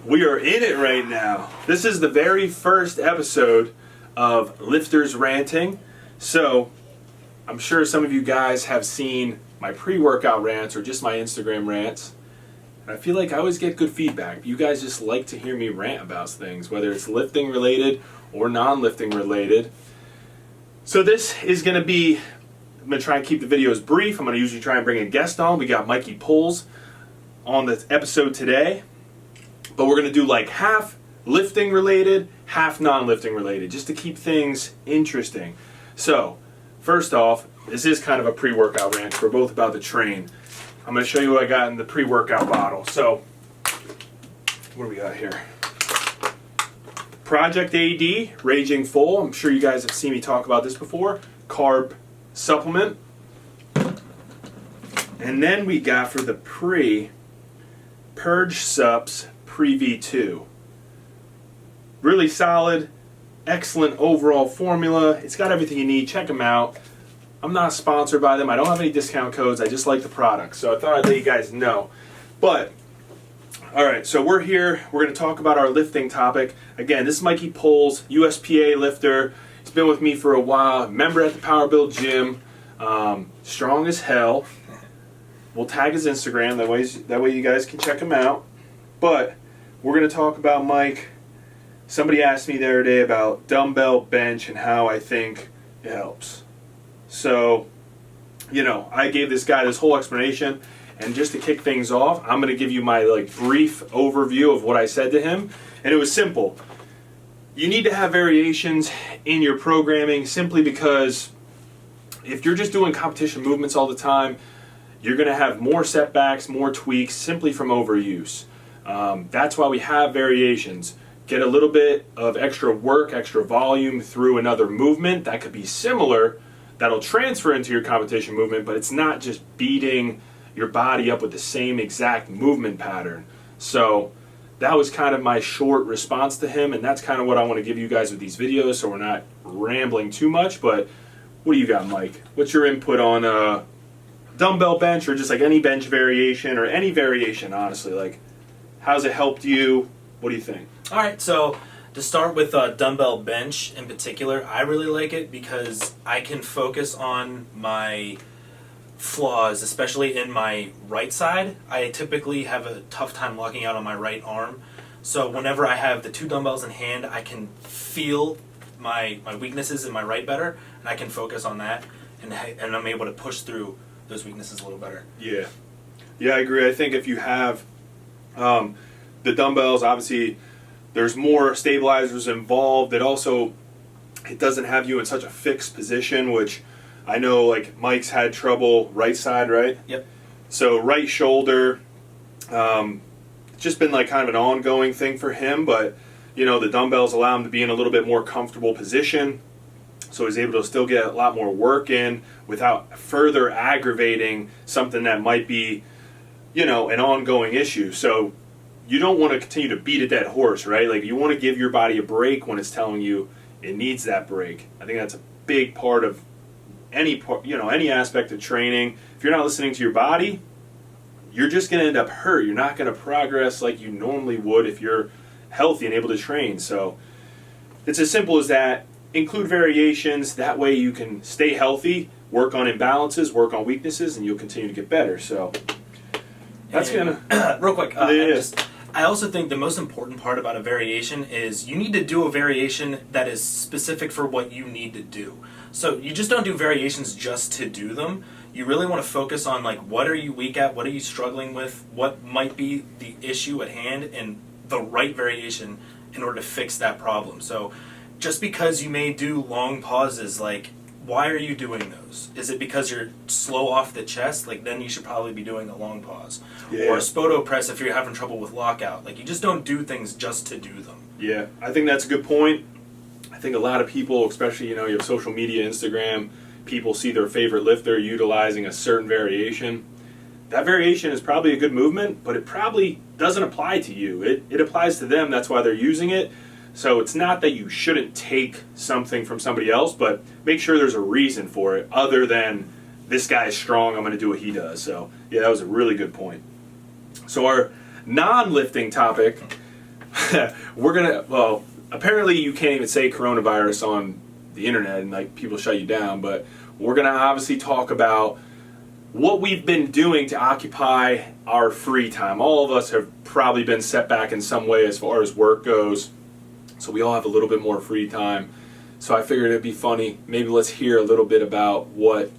We are in it right now. This is the very first episode of Lifters Ranting. So, I'm sure some of you guys have seen my pre-workout rants or just my Instagram rants. And I feel like I always get good feedback. You guys just like to hear me rant about things, whether it's lifting related or non-lifting related. So this is going to be, I'm going to try and keep the videos brief. I'm going to usually try and bring a guest on. We got Mikey Pulls on the episode today. But we're going to do like half lifting related, half non-lifting related, just to keep things interesting. So, first off, this is kind of a pre-workout rant. We're both about to train. I'm going to show you what I got in the pre-workout bottle. So, what do we got here? Project AD, Raging Full. I'm sure you guys have seen me talk about this before. Carb supplement. And then we got for the Purge Sups Pre-V2. Really solid, excellent overall formula. It's got everything you need. Check them out. I'm not sponsored by them. I don't have any discount codes. I just like the product. So I thought I'd let you guys know. But, alright, so we're here. We're going to talk about our lifting topic. Again, this is Mikey Pulls, USPA lifter. He's been with me for a while. Member at the PWRBLD Gym. Strong as hell. We'll tag his Instagram. That way you guys can check him out. But we're going to talk about Mike. Somebody asked me the other day about Dumbbell Bench and how I think it helps. So, you know, I gave this guy this whole explanation, and just to kick things off, I'm going to give you my brief overview of what I said to him, and it was simple. You need to have variations in your programming simply because if you're just doing competition movements all the time, you're going to have more setbacks, more tweaks simply from overuse. That's why we have variations. Get a little bit of extra work, extra volume through another movement that could be similar, that'll transfer into your competition movement, but it's not just beating your body up with the same exact movement pattern. So that was kind of my short response to him, and that's kind of what I want to give you guys with these videos, so we're not rambling too much. But what do you got, Mike? What's your input on dumbbell bench, or just like any bench variation, or any variation, honestly? Like, how's it helped you? What do you think? All right, so to start with dumbbell bench in particular, I really like it because I can focus on my flaws, especially in my right side. I typically have a tough time locking out on my right arm. So whenever I have the two dumbbells in hand, I can feel my weaknesses in my right better, and I can focus on that, and I'm able to push through those weaknesses a little better. Yeah, I agree. I think if you have the dumbbells, obviously there's more stabilizers involved. It doesn't have you in such a fixed position, which I know like Mike's had trouble right side, right? Yep. So right shoulder, just been like kind of an ongoing thing for him, but you know, the dumbbells allow him to be in a little bit more comfortable position, so he's able to still get a lot more work in without further aggravating something that might be, you know, an ongoing issue. So you don't want to continue to beat a dead horse, right? Like, you want to give your body a break when it's telling you it needs that break. I think that's a big part of any aspect of training. If you're not listening to your body, you're just going to end up hurt. You're not going to progress like you normally would if you're healthy and able to train. So it's as simple as that. Include variations. That way you can stay healthy, work on imbalances, work on weaknesses, and you'll continue to get better. So that's real quick. I also think the most important part about a variation is you need to do a variation that is specific for what you need to do. So you just don't do variations just to do them. You really want to focus on like, what are you weak at, what are you struggling with, what might be the issue at hand, and the right variation in order to fix that problem. So just because you may do long pauses, like, why are you doing those? Is it because you're slow off the chest? Like, then you should probably be doing a long pause. Yeah. Or a spoto press if you're having trouble with lockout. Like, you just don't do things just to do them. Yeah, I think that's a good point. I think a lot of people, especially, you know, you have social media, Instagram, people see their favorite lifter utilizing a certain variation. That variation is probably a good movement, but it probably doesn't apply to you. It applies to them, that's why they're using it. So it's not that you shouldn't take something from somebody else, but make sure there's a reason for it other than this guy's strong, I'm going to do what he does. So yeah, that was a really good point. So our non-lifting topic, well, apparently you can't even say coronavirus on the internet and like people shut you down, but we're gonna obviously talk about what we've been doing to occupy our free time. All of us have probably been set back in some way as far as work goes, so we all have a little bit more free time. So I figured it'd be funny, maybe let's hear a little bit about what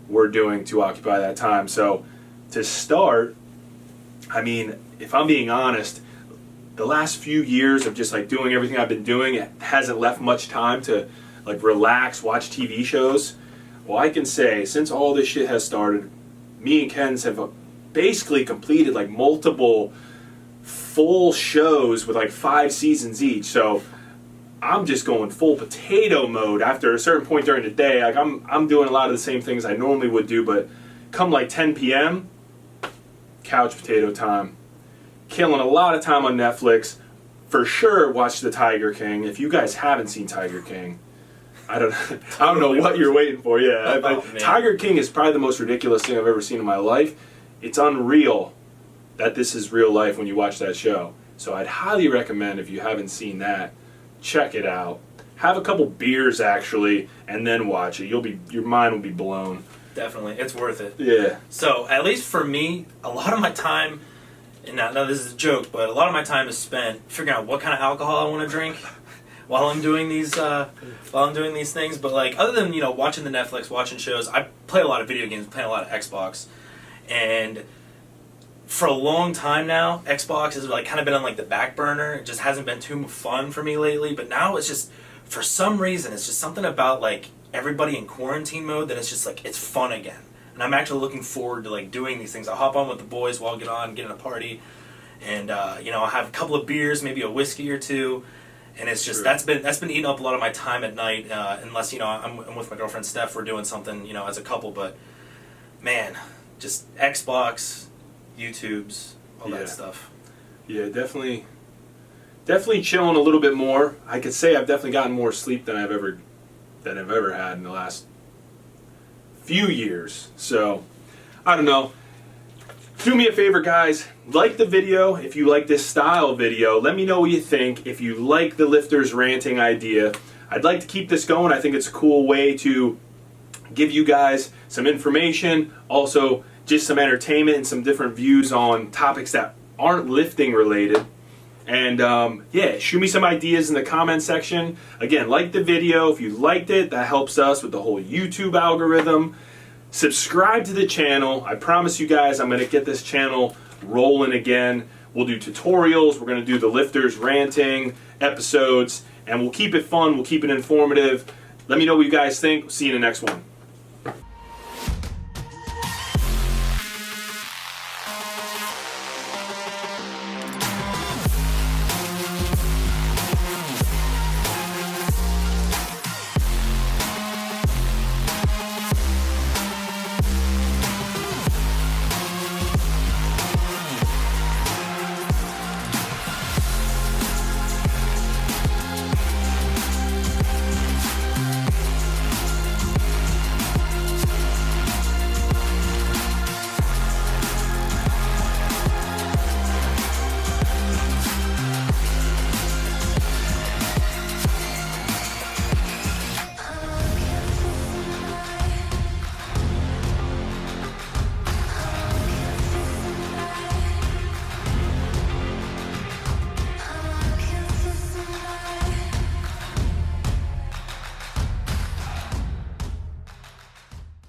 we're doing to occupy that time. So to start, I mean, if I'm being honest, the last few years of just like doing everything I've been doing, it hasn't left much time to like relax, watch TV shows. Well, I can say since all this shit has started, me and Ken's have basically completed like multiple full shows with like 5 seasons each. So I'm just going full potato mode after a certain point during the day. Like I'm doing a lot of the same things I normally would do, but come like 10 p.m., couch potato time. Killing a lot of time on Netflix. For sure, watch The Tiger King. If you guys haven't seen Tiger King, I don't know what you're waiting for. Yeah, Tiger King is probably the most ridiculous thing I've ever seen in my life. It's unreal that this is real life when you watch that show. So I'd highly recommend, if you haven't seen that, check it out. Have a couple beers actually, and then watch it. Your mind will be blown. Definitely, it's worth it. Yeah. So at least for me, a lot of my time, and now this is a joke, but a lot of my time is spent figuring out what kind of alcohol I want to drink while I'm doing these things. But like other than watching the Netflix, watching shows, I play a lot of video games, play a lot of Xbox, and for a long time now, Xbox has like kind of been on like the back burner. It just hasn't been too fun for me lately. But now it's just, for some reason, it's just something about like everybody in quarantine mode that it's just like it's fun again. And I'm actually looking forward to like doing these things. I'll hop on with the boys while I get in a party, and I'll have a couple of beers, maybe a whiskey or two, and it's just that's been eating up a lot of my time at night. Unless I'm with my girlfriend Steph, we're doing something as a couple. But man, just Xbox, YouTubes, all that stuff. Yeah, definitely chilling a little bit more. I could say I've definitely gotten more sleep than I've ever had in the last few years. So I don't know. Do me a favor, guys. Like the video if you like this style video. Let me know what you think. If you like the lifters ranting idea, I'd like to keep this going. I think it's a cool way to give you guys some information, also just some entertainment and some different views on topics that aren't lifting related. And shoot me some ideas in the comment section. Again, like the video if you liked it. That helps us with the whole YouTube algorithm. Subscribe to the channel. I promise you guys I'm going to get this channel rolling again. We'll do tutorials. We're going to do the lifters ranting episodes. And we'll keep it fun. We'll keep it informative. Let me know what you guys think. See you in the next one.